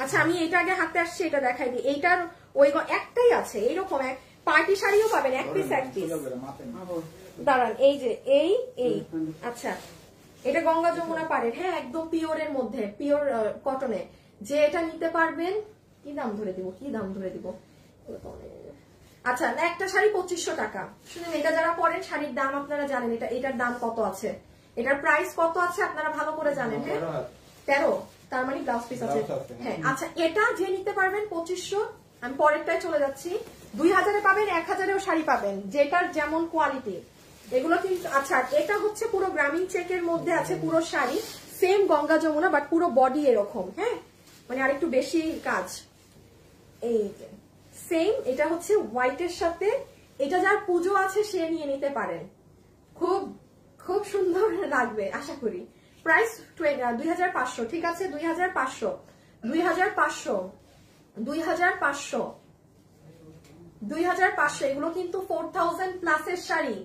আচ্ছা আমি এটা আগে হাতে আসছি, এটা দেখাই দিই। এইটার ওই একটাই আছে এইরকম এক পার্টি শাড়িও পাবেন, এক পিস এক পিস। দাঁড়ান, এই যে এই আচ্ছা এটা গঙ্গা যমুনা পাড়ের, হ্যাঁ একদম পিওরের মধ্যে, পিওর কটনে। যে এটা নিতে পারবেন, কি দাম ধরে দিব আচ্ছা একটা শাড়ি 2500 টাকা। শুনুন, এটা যারা পরেন শাড়ির দাম আপনারা জানেন, এটার দাম কত আছে, এটার প্রাইস কত আছে আপনারা ভালো করে জানেন। হ্যাঁ 13, তার মানে ব্লাউজ পিস আছে। হ্যাঁ আচ্ছা এটা যে নিতে পারবেন 2500। আমি পরেরটায় চলে যাচ্ছি। 2000-এ পাবেন, 1000-এও শাড়ি পাবেন, যেটার যেমন কোয়ালিটি এগুলো কিন্তু। আচ্ছা এটা হচ্ছে পুরো গ্রামীণ চেকের মধ্যে আছে পুরো শাড়ি, সেম গঙ্গা যমুনা বাট পুরো বডি এরকম, হ্যাঁ মানে আরেকটু বেশি কাজ। এই যে সেম, এটা হচ্ছে হোয়াইটের সাথে, এটা যার পুজো আছে সে নিয়ে নিতে পারেন, খুব খুব সুন্দর লাগবে আশা করি। প্রাইস 2500, ঠিক আছে 2500 এগুলো কিন্তু 4000 প্লাসের শাড়ি।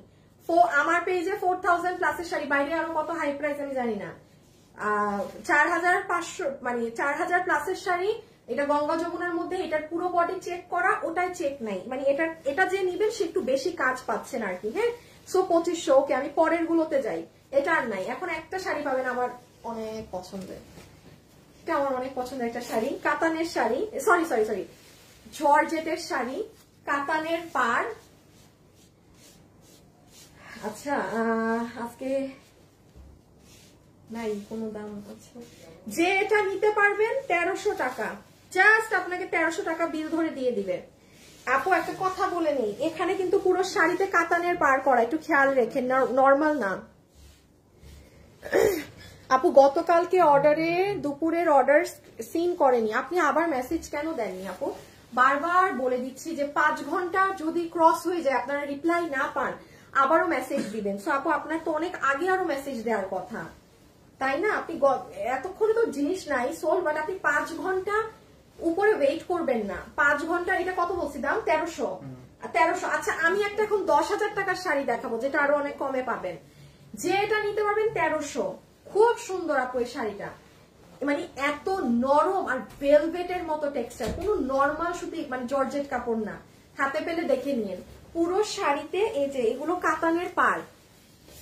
আমার পেজে 4000 প্লাসের শাড়ি, বাইরে আরো কত হাই প্রাইস আমি জানি না। 4500 মানে 4000 প্লাসের শাড়ি। এটা গঙ্গা যমুনার মধ্যে, এটার পুরো বডি চেক করা, ওটাই চেক নাই, মানে এটা যে নিবেন সে একটু বেশি কাজ পাচ্ছেন আর কি। হ্যাঁ সো 2500। ওকে আমি পরের গুলোতে যাই, এটা আর নাই। এখন একটা শাড়ি পাবেন আমার অনেক পছন্দের, এটা আমার অনেক পছন্দের একটা শাড়ি, কাতানের শাড়ি, সরি জর্জেটের শাড়ি, কাতানের পাড়। আচ্ছা আজকে নাই কোনো দাম আছে। যে এটা নিতে পারবেন 1300 টাকা, জাস্ট আপনাকে 1300 টাকা বিল ধরে দিয়ে দিবে। আপু একটা কথা বলে নেই, এখানে কিন্তু পুরো শাড়িতে কাতানের পাড় করা, একটু খেয়াল রেখেন, নর্মাল না। আপু গতকালকে অর্ডারে দুপুরের অর্ডার সিন করেনি, আপনি আবার মেসেজ কেন দেননি আপু? বারবার বলে দিচ্ছি যে 5 ঘন্টা যদি ক্রস হয়ে যায় আপনারা রিপ্লাই না পান আবারও মেসেজ দিবেন। সো আপু আপনার তো অনেক আগে আরো মেসেজ দেওয়ার কথা, তাই না? আপনি এতক্ষণে তো জিনিস নাই সোল, বাট আপনি 5 ঘন্টা উপরে ওয়েট করবেন না। 5 ঘন্টা, এটা কত বলছি দাম? 1300। আচ্ছা আমি একটা এখন 10,000 টাকার শাড়ি দেখাবো যেটা আরো অনেক কমে পাবেন, যে এটা নিতে পারবেন 1300। খুব সুন্দর আপু এই শাড়িটা, মানে এত নরম আর ভেলভেটের মতো টেক্সচার, কোনো নর্মাল সুতি মানে জর্জেট কাপড় না। হাতে পেলে দেখে নিন পুরো শাড়িতে এই যে এগুলো কাতানের পাড়।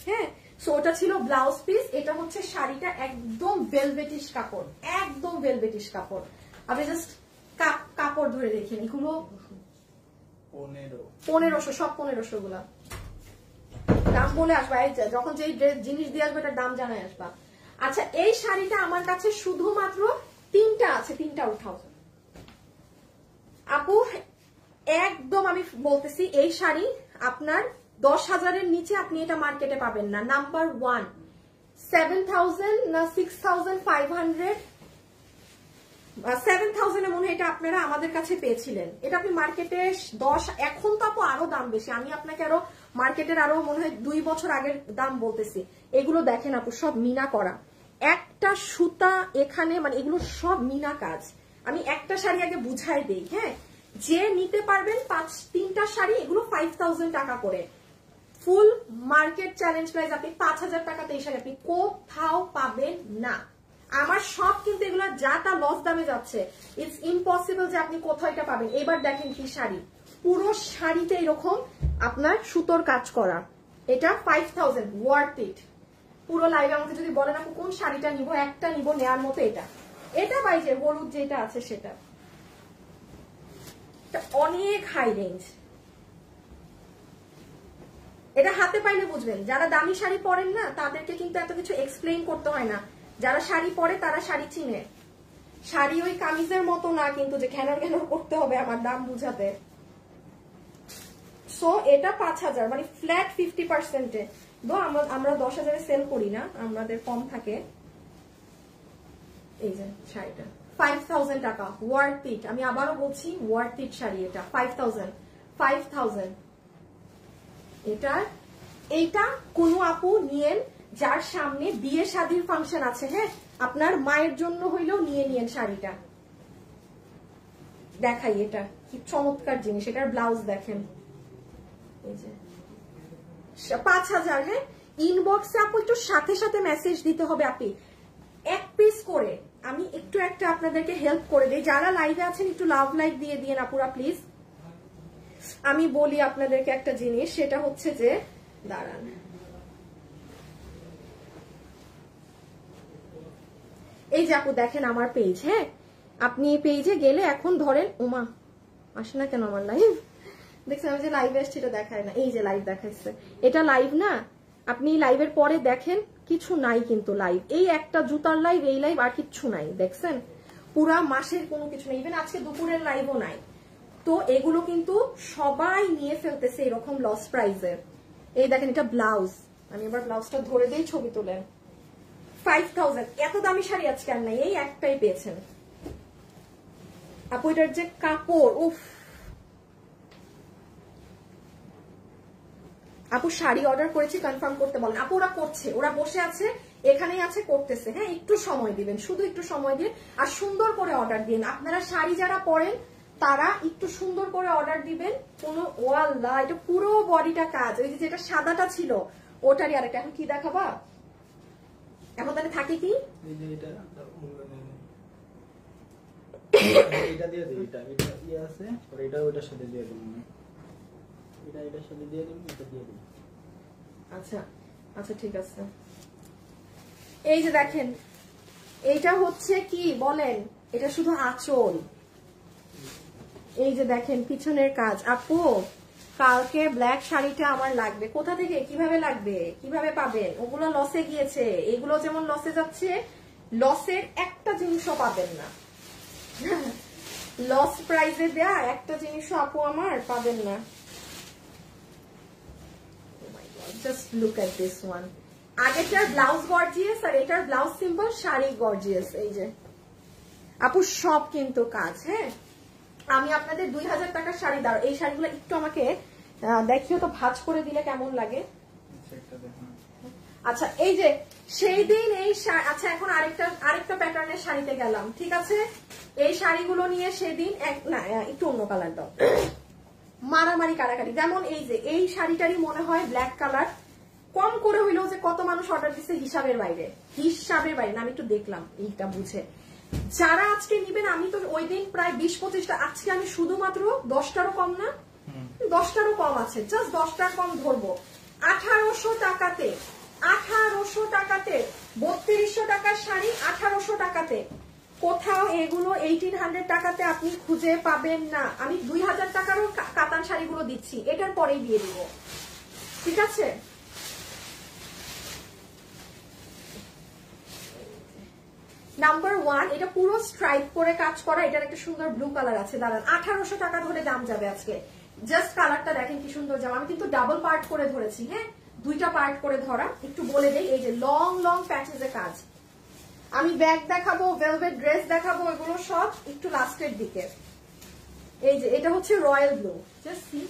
হ্যাঁ সো ওটা ছিল ব্লাউজ পিস, এটা হচ্ছে শাড়িটা, একদম ভেলভেটিশ কাপড়, একদম ভেলভেটিশ কাপড়। আপনি জাস্ট কাপড় ধরে দেখেন, এগুলো 1500, সব 1500 গুলা। দাম বলে আসবা, যখন যে জিনিস দিয়ে আসবে এটার দাম জানাই আসবা। আচ্ছা এই শাড়িটা আমার কাছে শুধুমাত্র 3টা আছে, 3টা উঠাও আপু। একদম আমি বলতেছি এই শাড়ি আপনার 10,000-এর নিচে আপনি এটা মার্কেটে পাবেন না। নাম্বার 1 7000 না 6500, 7000-এ মনে হয় এটা আপনারা আমাদের কাছে পেয়েছিলেন। এটা আপনি মার্কেটে 10, এখন তো আপু আরো দাম বেশি, আমি আপনাকে আরো মার্কেটের আরো মনে হয় 2 বছর আগের দাম বলতেছি। এগুলো দেখেন আপু সব মিনা করা, একটা সুতা এখানে, মানে এগুলো সব মিনা কাজ। আমি একটা শাড়ি আগে বুঝাই দেই। হ্যাঁ যে নিতে পারবেন 3টা শাড়ি, এগুলো 5000 টাকা করে, ফুল মার্কেট চ্যালেঞ্জ প্রাইস। আপনি 5000 টাকাতে এই শাড়ি আপনি কোথাও পাবেন না। আমার সব কিন্তু এগুলো যা তা লস দামে যাচ্ছে, ইটস ইম্পসিবল যে আপনি কোথাও এটা পাবেন। এবার দেখেন কি শাড়ি, পুরো শাড়িতে এরকম আপনার সুতোর কাজ করা, এটা 5000 ওয়ার্থ ইট। পুরো লাইভে আমাকে যদি বলেন আপু কোন শাড়িটা নিব, একটা নিব নেয়ার মতো এটা বাইজে হলুদ যেটা আছে সেটা, অনেক হাই রেঞ্জ। এটা হাতে পাইলে বুঝবেন, যারা দামি শাড়ি পরেন না তাদেরকে কিন্তু এত কিছু এক্সপ্লেইন করতে হয় না, যারা শাড়ি পরে তারা শাড়ি চিনে। শাড়ি ওই কামিজের মতো না কিন্তু যে ঘ্যানর ঘ্যানর করতে হবে আমার দাম বুঝাতে। সো এটা 5000, মানে ফ্ল্যাট 50%-এ। আমরা 10,000-এ সেল করি না, আমাদের কম থাকে। এই যে শাড়িটা 5000 টাকা, ওয়ার্থ ইট। আমি আবারও বলছি ওয়ার্থ ইট শাড়ি, এটা 5000। এইটা কোনো আপু নিয়েন যার সামনে বিয়ে শাদীর ফাংশন আছে, হ্যাঁ আপনার মায়ের জন্য হইলেও নিয়েন শাড়িটা। দেখাই এটা কি চমৎকার জিনিস, এটার ব্লাউজ দেখেন। এই যে 5000। হ্যাঁ ইনবক্সে আপু একটু সাথে সাথে মেসেজ দিতে হবে, আপনি 1 পিস করে আমি একটা আপনাদেরকে হেল্প করে দিই, যারা লাইভে আছেন একটু লাভ লাইক দিয়ে দিন আপুরা প্লিজ। আমি বলি আপনাদেরকে একটা জিনিস, সেটা হচ্ছে যে দাঁড়ান, এই যে আপু দেখেন আমার পেজ, হ্যাঁ আপনি এই পেজে গেলে এখন ধরেন, ওমা আসে না কেন আমার লাইভ, দেখছেন আমি যে লাইভে আসছি এটা দেখায় না, এই যে লাইভ দেখাচ্ছে, এটা লাইভ না, আপনি লাইভের পরে দেখেন কিছু নাই কিন্তু লাইভ, এই একটা জুতার লাইভ, এই লাইভ আর কিচ্ছু নাই, দেখছেন পুরা মাসের কোনো কিছু নেই, ইভেন আজকে দুপুরের লাইভও নাই। তো এগুলো কিন্তু সবাই নিয়ে ফেলতেছে এরকম লস প্রাইজে। এই দেখেন এটা ব্লাউজ, আমি এবার ব্লাউজটা ধরে দিই, ছবি তোলেন। 5000, এত দামি শাড়ি আজকে আর নাই, এই একটাই পেয়েছেন আপু। এটার যে কাপড়, উফ আপু শাড়ি অর্ডার করেছি কনফার্ম করতে বলেন। আপু ওরা করছে, ওরা বসে আছে এখানেই আছে, করতেছে, হ্যাঁ একটু সময় দিবেন, শুধু একটু সময় দিয়ে, আর সুন্দর করে অর্ডার দিন। আপনারা শাড়ি যারা পরেন তারা একটু সুন্দর করে অর্ডার দিবেন। কোনো ওয়াল্লাহ এটা পুরো বডিটা কাজ, ওই যে যেটা সাদাটা ছিল ওটারই আরেকটা। এখন কি দেখাবা, এখন তাহলে থাকে কি এটা দিয়ে দিই, এটা ইয়ে আছে, আর এটা ওটার সাথে দিয়ে দিই, এটার সাথে দিয়ে দিই, এটা দিয়ে দিই। আচ্ছা আচ্ছা ঠিক আছে। এই যে দেখেন এইটা হচ্ছে কি বলেন, এটা শুধু আঁচল, এই যে দেখেন পিছনের কাজ। আপু কালকে ব্ল্যাক শাড়িটা আমার লাগবে, কোথা থেকে কিভাবে লাগবে, কিভাবে পাবেন? ওগুলো লসে গিয়েছে, এগুলো যেমন লসে যাচ্ছে, লসের একটা জিনিসও পাবেন না, লস প্রাইজে দেয়া একটা জিনিসও আপু আমার পাবেন না। Just look at this one, আগেরটার ব্লাউজ গর্জিয়াস আর এটার ব্লাউজ সিম্পল, শাড়ি গর্জিয়াস। এই যে আপু সব কিন্তু কাজ, হ্যাঁ আমি আপনাদের 2000 টাকার শাড়ি দাঁড়ো, এই শাড়িগুলো একটু আমাকে দেখিও তো, ভাঁজ করে দিলে কেমন লাগে। আচ্ছা এই যে সেই দিন এই, আচ্ছা এখন আরেকটা প্যাটার্নের শাড়িতে গেলাম, ঠিক আছে এই শাড়িগুলো নিয়ে সেদিন না একটু অন্য কালার দাও, মারামারি কারাকারি। যেমন এই যে এই শাড়িটারই মনে হয় ব্ল্যাক কালার, কম করে হইলেও যে কত মানুষ অর্ডার দিচ্ছে হিসাবের বাইরে, হিসাবের বাইরে না, আমি একটু দেখলাম এইটা বুঝে। যারা আজকে নিবেন, আমি তো ওই দিন প্রায় 20-25টা, আজকে আমি শুধুমাত্র 10টারও কম না, 10টারও কম আছে, জাস্ট 10টা কম ধরবো। 1800 টাকাতে, 1800 টাকাতে 3200 টাকার শাড়ি, 1800 টাকাতে কোথাও এগুলো 1800 টাকাতে আপনি খুঁজে পাবেন না। আমি 2000 টাকারও কাতান শাড়িগুলো দিচ্ছি, এটার পরেই দিয়ে দিব, ঠিক আছে। নাম্বার 1, এটা পুরো স্ট্রাইপ করে কাজ করা, এটার একটা সুন্দর ব্লু কালার আছে, দাঁড়ান 1800 টাকা ধরে দাম যাবে আজকে। জাস্ট কালারটা দেখেন কি সুন্দর জামা, আমি কিন্তু ডাবল পার্ট করে ধরেছি, হ্যাঁ 2টা পার্ট করে ধরা। একটু বলে দেই, এই যে লং লং প্যাচেসে কাজ, আমি ব্যাগ দেখাবো, ভেলভেট ড্রেস দেখাবো, এগুলো সব একটু লাস্টের দিকে। এই যে এটা হচ্ছে রয়্যাল ব্লু, জাস্ট সি,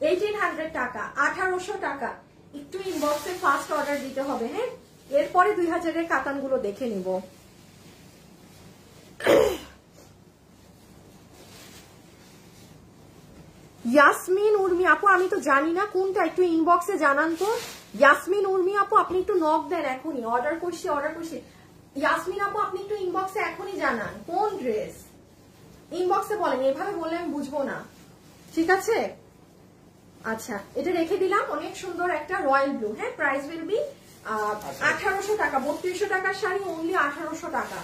1800 টাকা, 1800 টাকা। একটু ইনবক্সে ফার্স্ট অর্ডার দিতে হবে, হ্যাঁ এরপরে 2000 এর কাতানগুলো দেখে নিব। ইয়াসমিন উর্মি আপু, আমি তো জানি না কোনটা, একটু ইনবক্সে জানান তো। ইয়াসমিন উর্মি আপু আপনি একটু নক দেন এখনই, অর্ডার করছি। ইয়াসমিন আপু আপনি একটু ইনবক্সে এখনই জানান কোন ড্রেস, ইনবক্সে বলেন, এভাবে বললে আমি বুঝবো না, ঠিক আছে। আচ্ছা এটা রেখে দিলাম, অনেক সুন্দর একটা রয়্যাল ব্লু, হ্যাঁ প্রাইস উইল বি 1800 টাকা, 3200 টাকার শাড়ি অনলি 1800 টাকা।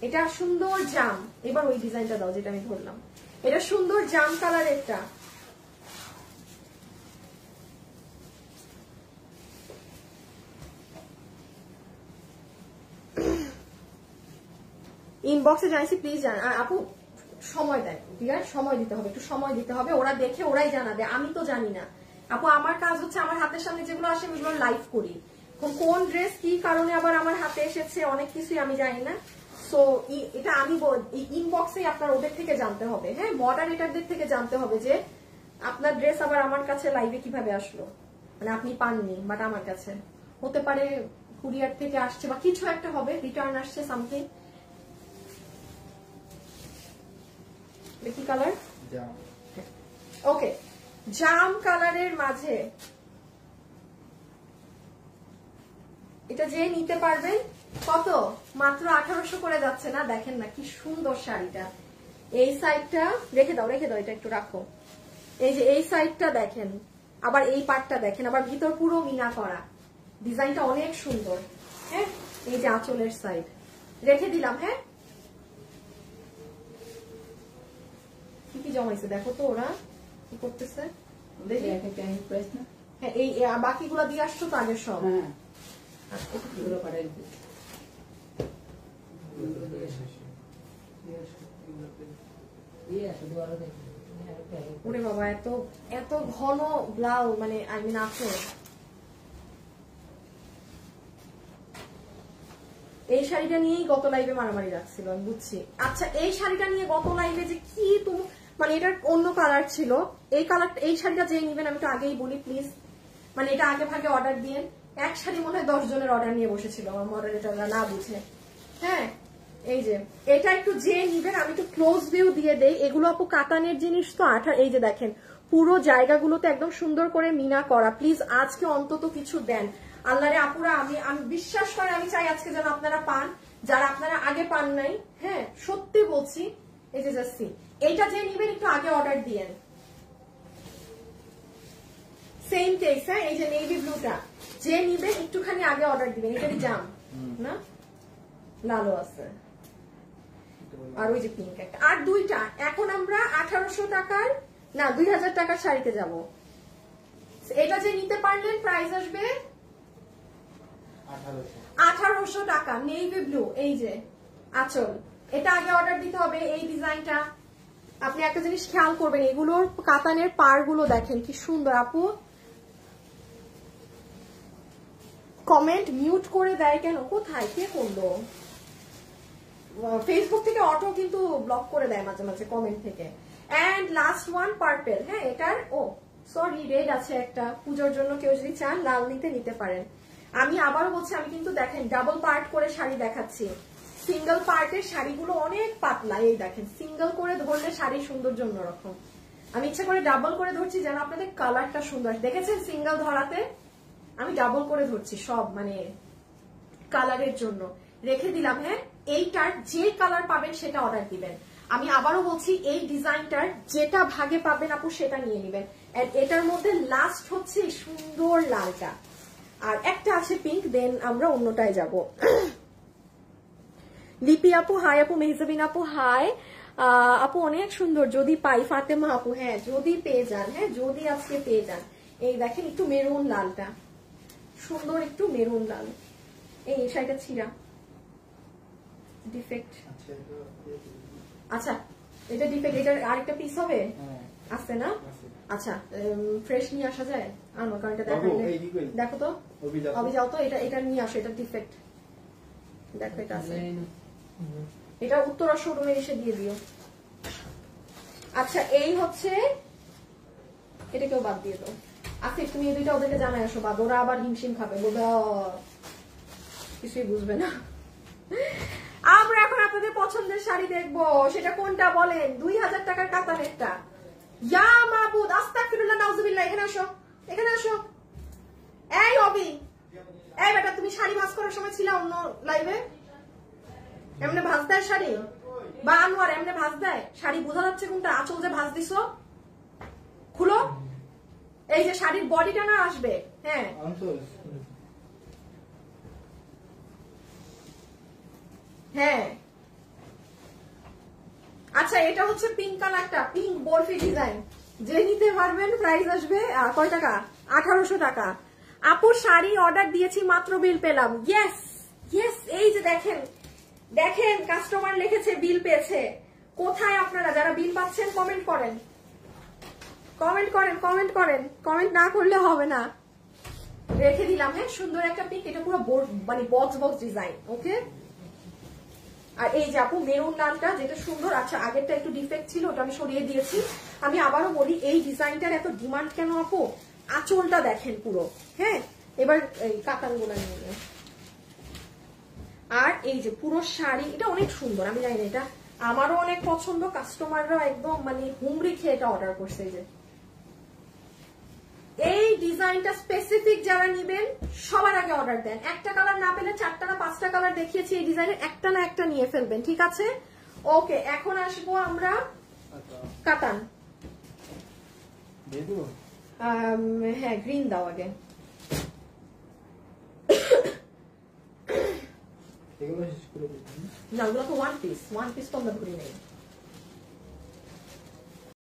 এটা সুন্দর জাম, এবার ওই ডিজাইনটা দাও যেটা আমি ধরলাম, এটা সুন্দর জাম কালারেরটা। ইনবক্সে জানাইছি প্লিজ জানান, আর আপু সময় দেয়, ঠিক আছে সময় দিতে হবে, একটু সময় দিতে হবে, ওরা দেখে ওরাই জানাবে, আমি তো জানি না আপু। আমার কাজ হচ্ছে আমার হাতের সামনে যেগুলো আসে ওইগুলো লাইভ করি, কোন ড্রেস কি কারণে আবার আমার হাতে এসেছে অনেক কিছুই আমি জানি না। সো এটা আমি ইনবক্সে আপনার ওদের থেকে জানতে হবে, হ্যাঁ মডারেটরদের থেকে জানতে হবে যে আপনার ড্রেস আবার আমার কাছে লাইভে কিভাবে আসলো, মানে আপনি পাননি বাট আমার কাছে হতে পারে কুরিয়ার থেকে আসছে বা কিছু একটা হবে, রিটার্ন আসছে সামথিং। কি কালার? ওকে জাম কালারের মাঝে এটা যে নিতে পারবেন কত? মাত্র 1800 করে যাচ্ছে না? দেখেন না কি সুন্দর শাড়িটা। এই সাইডটা রেখে দাও, রেখে দাও, এটা একটু রাখো। এই যে এই সাইডটা দেখেন, আবার এই পাটটা দেখেন, আবার ভিতর পুরো মিনা করা, ডিজাইনটা অনেক সুন্দর। হ্যাঁ, এই যে আঁচলের সাইড রেখে দিলাম। হ্যাঁ, কি কি জমাইছে দেখো তো, ওরা কি করতেছে। হ্যাঁ, এই বাকিগুলো দিয়ে আসছো তো আগে সব। ওরে বাবা, এত এত ঘন ব্লাউজ, মানে আই মিন আছে। এই শাড়িটা নিয়েই গত লাইভে মারামারি রাখছিল, আমি বুঝছি। আচ্ছা, এই শাড়িটা নিয়ে গত লাইভে যে কি তুমি, মানে এটার অন্য কালার ছিল, এই কালার, এই শাড়িটা যে নিবেন আমি তো আগেই বলি প্লিজ, মানে এটা আগে ভাগে অর্ডার দিয়ে। এক শাড়ি মনে হয় 10 জনের অর্ডার নিয়ে বসেছিল আমার মডারেটররা না বুঝে। হ্যাঁ, এই যে এটা একটু যে নিবেন, আমি একটু ক্লোজ ভিউ দিয়ে দেই। এগুলো আপু কাতানের জিনিস তো, এই যে দেখেন পুরো জায়গাগুলোতে একদম সুন্দর করে মিনা করা। প্লিজ আজকে অন্তত কিছু দেন আল্লাহরে আপুরা, আমি বিশ্বাস করে আমি চাই আজকে যেন আপনারা পান, যারা আপনারা আগে পান নাই। হ্যাঁ, সত্যি বলছি। এই যে জাস্টি এইটা যে নিবেন একটু আগে অর্ডার দিয়েন। Same case. হ্যাঁ, এই যে নেভি ব্লুটা যে নিবেন একটুখানি আগে অর্ডার দিবেন। এটারই জাম না, লালও আছে, আর ওই যে পিঙ্ক একটা, আর দুইটা। এখন আমরা 1800 টাকার না 2000 টাকার শাড়িতে যাব। এটা যে নিতে পারলেন প্রাইস আসবে 1800 টাকা। নেভি ব্লু, এই যে আঁচল, এটা আগে অর্ডার দিতে হবে। এই ডিজাইনটা আপনি একটা জিনিস খেয়াল করবেন, এগুলোর কাতানের পার গুলো দেখেন কি সুন্দর। আপু কমেন্ট মিউট করে দেয় কেন? কোথায়, কে করলো? ফেসবুক থেকে অটো কিন্তু ব্লক করে দেয় মাঝে মাঝে কমেন্ট থেকে। And last one purple. হ্যাঁ, এটার সরি রেড আছে একটা, পুজোর জন্য কেউ যদি চান লাল নিতে পারেন। আমি আবারও বলছি, আমি কিন্তু দেখেন ডাবল পার্ট করে শাড়ি দেখাচ্ছি। সিঙ্গেল পার্টের শাড়িগুলো অনেক পাতলা। এই দেখেন, সিঙ্গেল করে ধরলে শাড়ির সৌন্দর্য অন্যরকম। আমি ইচ্ছা করে ডাবল করে ধরছি যেন আপনাদের কালারটা সুন্দর। দেখেছেন সিঙ্গেল ধরাতে আমি ডাবল করে ধরছি সব, মানে কালারের জন্য রেখে দিলাম। হ্যাঁ, এইটার যে কালার পাবেন সেটা অর্ডার দিবেন। আমি আবারও বলছি, এই ডিজাইনটার যেটা ভাগে পাবেন আপু সেটা নিয়ে নেবেন। এটার মধ্যে লাস্ট হচ্ছে সুন্দর লালটা, আর একটা আছে পিঙ্ক, দেন আমরা অন্যটায় যাব। লিপি আপু হাই, আপু মেহজাবিন আপু হাই। আপু অনেক সুন্দর, যদি পাই। ফাতেমা আপু হ্যাঁ যদি পেয়ে যান, হ্যাঁ যদি আজকে পেয়ে যান। এই দেখেন একটু মেরুন লালটা সুন্দর, একটু মেরুন লাল। এই শাড়িটা ছিঁড়া ডিফেক্ট। আচ্ছা, এটা ডিফেক্ট, এটার আরেকটা পিস হবে আছে না? আচ্ছা, ফ্রেশ নিয়ে আসা যায়? আনো, কারণ এটা দেখাইলে দেখো তো, অবি যাও তো, এটা নিয়ে আসো, এটা ডিফেক্ট। দেখো এটা আছে, এটা উত্তরা শোরুমে এসে দিয়ে দিও। আচ্ছা, এই হচ্ছে, এটাকেও বাদ দিয়ে দাও। আসিফ তুমি এই দুইটা ওদেরকে জানাই আসো, বাদ, ওরা আবার হিমশিম খাবে, কিছুই বুঝবে না। আমরা এখন আপনাদের পছন্দের শাড়ি দেখবো, সেটা কোনটা বলেন? 2000 টাকার কাতানেরটা। ইয়া মাবুদ, আস্তাগফিরুল্লাহ, নাউজুবিল্লাহ। এখানে আসো, এখানে আসো। এই অবি, এই বেটা, তুমি শাড়ি ভাঁজ করার সময় ছিল অন্য লাইভে? এমনি ভাঁজ দেয় শাড়ি? বা আনোয়ার এমনি ভাঁজ দেয় শাড়ি? বোঝা যাচ্ছে কোনটা আঁচল যে ভাঁজ দিছো। খুলো, এই যে শাড়ির বডিটা না আসবে। হ্যাঁ, হ্যাঁ। আচ্ছা, এটা হচ্ছে পিঙ্ক কালারটা, পিঙ্ক বরফি ডিজাইন। যে নিতে পারবেন প্রাইস আসবে কয় টাকা? 1800 টাকা। আপুর শাড়ি অর্ডার দিয়েছি, মাত্র বিল পেলাম। ইয়েস ইয়েস, এই যে দেখেন, দেখেন কাস্টমার লিখেছে বিল পেয়েছে। কোথায় আপনারা যারা বিল পাচ্ছেন কমেন্ট করেন, কমেন্ট করেন, কমেন্ট করেন। কমেন্ট না করলে হবে না। রেখে দিলাম। হ্যাঁ, সুন্দর একটা পিক, এটা পুরো মানে বক্স বক্স ডিজাইন। ওকে, আর এই যে আপু মেরুন লালটা যেটা সুন্দর। আচ্ছা, আগেরটা একটু ডিফেক্ট ছিল, ওটা আমি সরিয়ে দিয়েছি। আমি আবারও বলি, এই ডিজাইনটার এত ডিমান্ড কেন আপু? আঁচলটা দেখেন পুরো। হ্যাঁ, এবার এই কাতানগুলো নিয়ে, আর এই যে পুরো শাড়ি, এটা অনেক সুন্দর। আমি জানি না, এটা আমারও অনেক পছন্দ, কাস্টমাররা একদম মানে হুমড়ি খেয়ে এটা অর্ডার করছে। এই যে এই ডিজাইন ডিজাইনটা স্পেসিফিক যারা নিবেন সবার আগে অর্ডার দেন। একটা কালার না পেলে 4টা না 5টা কালার দেখিয়েছি এই ডিজাইনের, একটা না একটা নিয়ে ফেলবেন, ঠিক আছে? ওকে, এখন আসবো আমরা কাতান। হ্যাঁ, গ্রিন দাও আগে। না, ওগুলো তো ওয়ান পিস তো আমরা ধরি নেই।